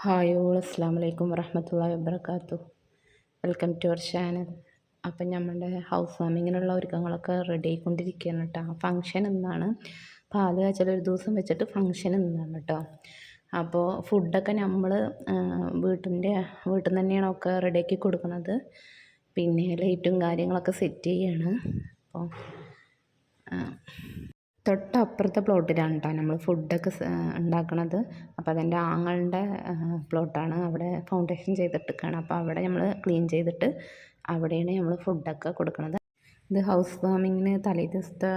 Hi all അസ്സാം വലൈക്കും വറഹമത്തല്ലാഹി വബർക്കാത്തു. Welcome to our channel. അപ്പം നമ്മുടെ ഹൗസ് വാമിങ്ങിനുള്ള ഒരുക്കങ്ങളൊക്കെ റെഡി ആയിക്കൊണ്ടിരിക്കുകയാണ് കേട്ടോ. ഫങ്ഷൻ എന്നാണ്, പാല് കാച്ചൽ ഒരു ദിവസം വെച്ചിട്ട് ഫങ്ഷൻ എന്നാണ് കേട്ടോ. അപ്പോൾ ഫുഡൊക്കെ നമ്മൾ വീട്ടിൽ നിന്ന് തന്നെയാണ് ഒക്കെ റെഡിയാക്കി കൊടുക്കുന്നത്. പിന്നെ ലൈറ്റും കാര്യങ്ങളൊക്കെ സെറ്റ് ചെയ്യാണ്. അപ്പോൾ തൊട്ടപ്പുറത്തെ പ്ലോട്ടിലാണ് കേട്ടോ നമ്മൾ ഫുഡൊക്കെ ഉണ്ടാക്കണത്. അപ്പോൾ അതെൻ്റെ ആങ്ങളുടെ പ്ലോട്ടാണ്. അവിടെ ഫൗണ്ടേഷൻ ചെയ്തിട്ടിരിക്കുകയാണ്. അപ്പോൾ അവിടെ നമ്മൾ ക്ലീൻ ചെയ്തിട്ട് അവിടെയാണ് നമ്മൾ ഫുഡൊക്കെ കൊടുക്കുന്നത്. ഇത് ഹൗസ് വാമിങ്ങിന് തലേ ദിവസത്തെ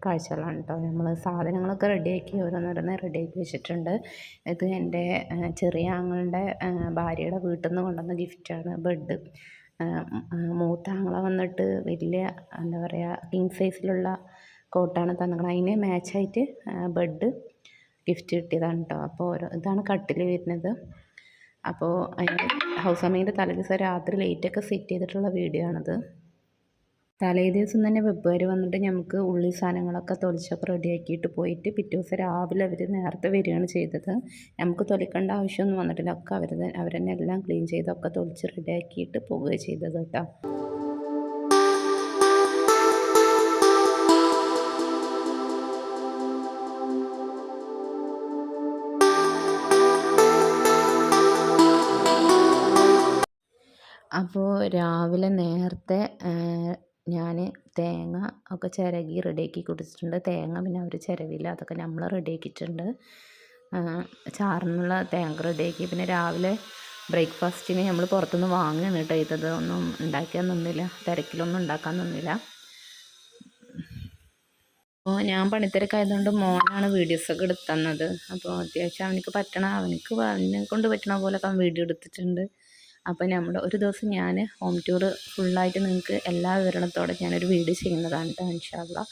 കാഴ്ചകളാണ് കേട്ടോ. നമ്മൾ സാധനങ്ങളൊക്കെ റെഡിയാക്കി ഓരോന്നോരോന്ന് റെഡിയാക്കി വെച്ചിട്ടുണ്ട്. ഇത് എൻ്റെ ചെറിയ ആങ്ങളുടെ ഭാര്യയുടെ വീട്ടിൽ നിന്ന് കൊണ്ടുവന്ന ഗിഫ്റ്റാണ്. ബെഡ് മൂത്ത ആങ്ങള വന്നിട്ട് വലിയ എന്താ പറയുക കിങ് സൈസിലുള്ള കോട്ടാണ് തന്നിരിക്കുന്നത്. അതിന് മാച്ചായിട്ട് ബെഡ് ഗിഫ്റ്റ് കിട്ടിയതാണ് കേട്ടോ. അപ്പോൾ ഇതാണ് കട്ടിൽ വരുന്നത്. അപ്പോൾ അതിൻ്റെ ഹൗസ് വാമിങ്ങിൻ്റെ തലേ ദിവസം രാത്രി ലൈറ്റൊക്കെ സെറ്റ് ചെയ്തിട്ടുള്ള വീഡിയോ ആണത്. തലേ ദിവസം തന്നെ വെപ്പുകാർ വന്നിട്ട് നമുക്ക് ഉള്ളി സാധനങ്ങളൊക്കെ തൊലിച്ചൊക്കെ റെഡിയാക്കിയിട്ട് പോയിട്ട് പിറ്റേ ദിവസം രാവിലെ അവർ നേരത്തെ വരികയാണ് ചെയ്തത്. നമുക്ക് തൊലിക്കേണ്ട ആവശ്യമൊന്നും വന്നിട്ടില്ല. ഒക്കെ അവർ തന്നെ എല്ലാം ക്ലീൻ ചെയ്തൊക്കെ തൊലിച്ച് റെഡിയാക്കിയിട്ട് പോവുകയാണ് ചെയ്തത് കേട്ടോ. അപ്പോൾ രാവിലെ നേരത്തെ ഞാൻ തേങ്ങ ഒക്കെ ചിരകി റെഡിയാക്കി കൊടുത്തിട്ടുണ്ട്. തേങ്ങ പിന്നെ അവർ ചിരവില്ല, അതൊക്കെ നമ്മൾ റെഡിയാക്കിയിട്ടുണ്ട്. ചാറിനുള്ള തേങ്ങ റെഡിയാക്കി. പിന്നെ രാവിലെ ബ്രേക്ക്ഫാസ്റ്റിന് നമ്മൾ പുറത്തുനിന്ന് വാങ്ങുകയാണ് കേട്ടോ ചെയ്തത്. ഒന്നും ഉണ്ടാക്കാൻ നിന്നില്ല, തിരക്കിലൊന്നും ഉണ്ടാക്കാൻ നിന്നില്ല. അപ്പോൾ ഞാൻ പണിത്തിരക്കായതുകൊണ്ട് മോനാണ് വീഡിയോസൊക്കെ എടുത്ത് തന്നത്. അപ്പോൾ അത്യാവശ്യം അവനെ കൊണ്ട് പറ്റണ പോലെയൊക്കെ അവൻ വീഡിയോ എടുത്തിട്ടുണ്ട്. അപ്പോൾ ഒരു ദിവസം ഞാൻ ഹോം ടൂർ ഫുള്ളായിട്ട് നിങ്ങൾക്ക് എല്ലാ വിവരണത്തോടെ ഞാനൊരു വീഡിയോ ചെയ്യുന്നതാണ് കേട്ടോ ഇൻഷാ അല്ലാഹ്.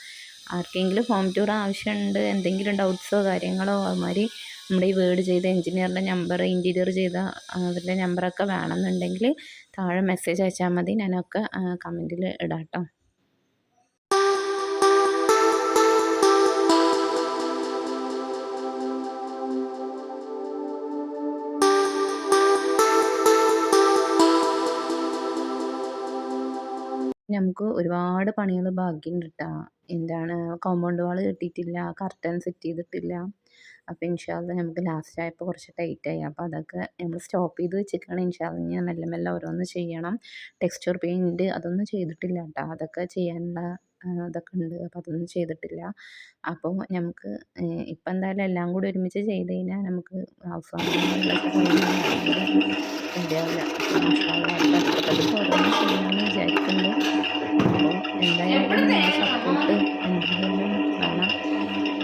ആർക്കെങ്കിലും ഹോം ടൂർ ആവശ്യമുണ്ട്, എന്തെങ്കിലും ഡൗട്ട്സോ കാര്യങ്ങളോ അതുമാതിരി നമ്മുടെ ഈ വീട് ചെയ്ത എഞ്ചിനീയറിൻ്റെ നമ്പർ, ഇൻറ്റീരിയർ ചെയ്ത അവരുടെ നമ്പറൊക്കെ വേണമെന്നുണ്ടെങ്കിൽ താഴെ മെസ്സേജ് അയച്ചാൽ മതി. ഞാനൊക്കെ കമൻറ്റിൽ ഇടാം കേട്ടോ. നമുക്ക് ഒരുപാട് പണികൾ ബാക്കിയുണ്ട് കേട്ടോ. എന്താണ് കോമ്പൗണ്ട് വാൾ കെട്ടിയിട്ടില്ല, കർട്ടൻ സെറ്റ് ചെയ്തിട്ടില്ല. അപ്പോൾ ഇൻഷാ അല്ലാഹ് നമുക്ക് ലാസ്റ്റ് ആയപ്പോൾ കുറച്ച് ടൈറ്റായി. അപ്പോൾ അതൊക്കെ നമ്മൾ സ്റ്റോപ്പ് ചെയ്ത് വെച്ചിരിക്കുകയാണ്. ഇൻഷാ അല്ലാഹ് ഇനി മെല്ലെ മെല്ലെ ഓരോന്ന് ചെയ്യണം. ടെക്സ്ചർ പെയിൻറ്റ് അതൊന്നും ചെയ്തിട്ടില്ല കേട്ടോ. അതൊക്കെ ചെയ്യാനുള്ള ഇതൊക്കെ ഉണ്ട്. അപ്പോൾ അതൊന്നും ചെയ്തിട്ടില്ല. അപ്പോൾ നമുക്ക് ഇപ്പം എന്തായാലും എല്ലാം കൂടി ഒരുമിച്ച് ചെയ്ത് കഴിഞ്ഞാൽ നമുക്ക് ഹൗസ് വാമിങ്ങിനുള്ള ശരിയാവില്ല. ഇൻഷാ അല്ലാഹ് അടുത്തടുത്ത് ഓരോന്ന് ചെയ്യാമെന്ന് വിചാരിക്കുന്നുണ്ട്. അപ്പോൾ എന്തായാലും നിങ്ങളുടെ സപ്പോർട്ട് എന്തായാലും വേണം.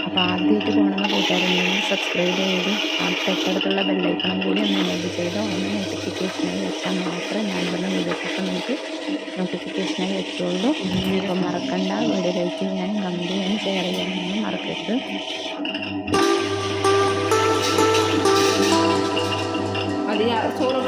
അപ്പോൾ ആദ്യമായിട്ട് പോകുന്ന കൂട്ടുകാരുണ്ടെങ്കിൽ സബ്സ്ക്രൈബ് ചെയ്ത് ആ തൊട്ടടുത്തുള്ള ബെല്ലൈക്കണം കൂടി ഒന്ന് എനേബിൾ ചെയ്തോ, ഒന്ന് നോട്ടിഫിക്കേഷനായി വെച്ചാൽ മാത്രമേ ഞാനിടുന്ന വീഡിയോസൊക്കെ നിങ്ങൾക്ക് നോട്ടിഫിക്കേഷനായി എത്തുള്ളൂ. അപ്പോൾ മറക്കണ്ട, വീഡിയോ ലൈക്ക് ചെയ്യാനും കമൻറ്റ് ചെയ്യാനും ഷെയർ ചെയ്യാനൊന്നും മറക്കരുത്. ചോറ്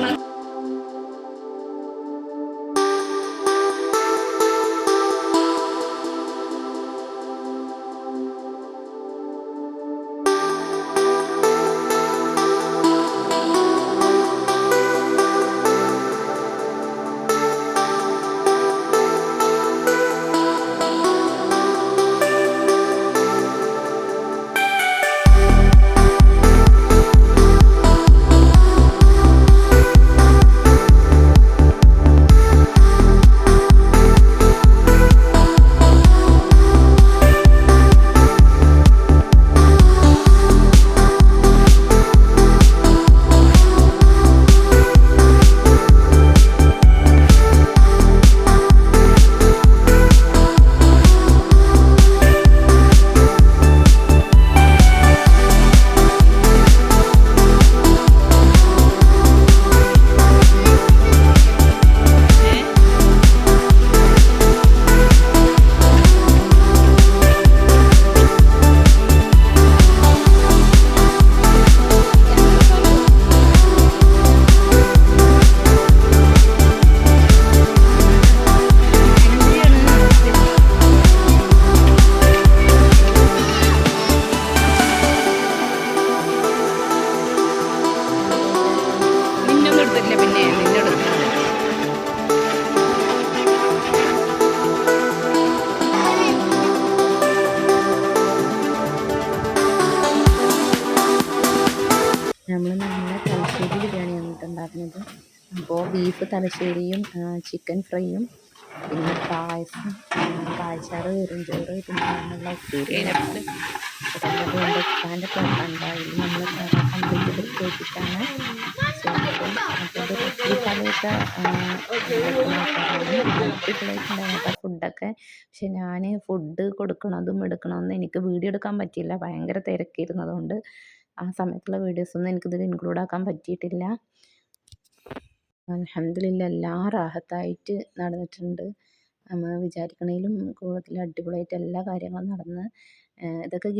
നമ്മൾ നല്ല തലശ്ശേരി ബിരിയാണിയാണ് ഉണ്ടാക്കുന്നത്. അപ്പോൾ ബീഫ് തലശ്ശേരിയും ചിക്കൻ ഫ്രൈയും പിന്നെ പായസം, കാഴ്ചാറ്, വെറുംചോറ്, പിന്നെ അതിനുള്ള ഉപ്പേരി, പപ്പടം. ഇതെല്ലാം എൻ്റെ ഉപ്പാൻ്റെ പ്ലോട്ടാണ്. അതിൽ നമ്മൾ കംപ്ലീറ്റ് ഇത് ചെയ്തിട്ടാണ് ചെയ്യുന്നത്. അപ്പോൾ ഇത് റെസിപ്പി പലയൊക്കെ അടിപൊളിയായിട്ടുണ്ടായിരുന്നു ഫുഡൊക്കെ. പക്ഷെ ഞാൻ ഫുഡ് കൊടുക്കണതും എടുക്കണമൊന്നും എനിക്ക് വീഡിയോ എടുക്കാൻ പറ്റിയില്ല, ഭയങ്കര തിരക്കിയിരുന്നതുകൊണ്ട് ആ സമയത്തുള്ള വീഡിയോസൊന്നും എനിക്കിതിൽ ഇൻക്ലൂഡ് ആക്കാൻ പറ്റിയിട്ടില്ല. അൽഹംദുലില്ലാ എല്ലാം റാഹത്തായിട്ട് നടന്നിട്ടുണ്ട്. നമ്മൾ വിചാരിക്കണതിലും കൂടുതൽ അടിപൊളിയായിട്ട് എല്ലാ കാര്യങ്ങളും നടന്ന്. ഇതൊക്കെ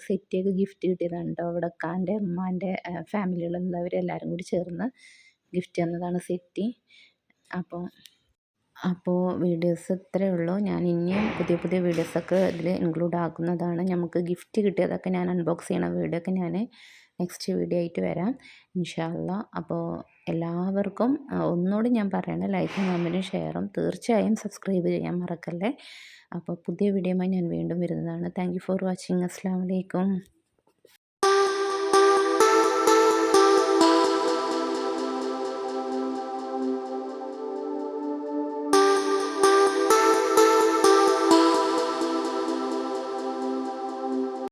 സെറ്റിയൊക്കെ ഗിഫ്റ്റ് കിട്ടിയതാണ് കേട്ടോ. ഇവിടെ ഇക്കാൻ്റെ ഉമ്മാൻ്റെ ഫാമിലിയിലുള്ളവർ എല്ലാവരും കൂടി ചേർന്ന് ഗിഫ്റ്റ് തന്നതാണ് സെറ്റി. അപ്പോൾ അപ്പോൾ വീഡിയോസ് ഇത്രയേ ഉള്ളൂ. ഞാൻ ഇനിയും പുതിയ പുതിയ വീഡിയോസൊക്കെ ഇതിൽ ഇൻക്ലൂഡ് ആക്കുന്നതാണ്. നമുക്ക് ഗിഫ്റ്റ് കിട്ടിയതൊക്കെ ഞാൻ അൺബോക്സ് ചെയ്യണ വീഡിയോ ഒക്കെ ഞാൻ നെക്സ്റ്റ് വീഡിയോ ആയിട്ട് വരാം ഇൻഷാ അള്ളാ. അപ്പോൾ എല്ലാവർക്കും ഒന്നുകൂടി ഞാൻ പറയണേ, ലൈക്കും കമൻറ്റും ഷെയറും തീർച്ചയായും സബ്സ്ക്രൈബ് ചെയ്യാൻ മറക്കല്ലേ. അപ്പോൾ പുതിയ വീഡിയോയുമായി ഞാൻ വീണ്ടും വരുന്നതാണ്. Thank you for watching. അസ്സലാമു അലൈക്കും.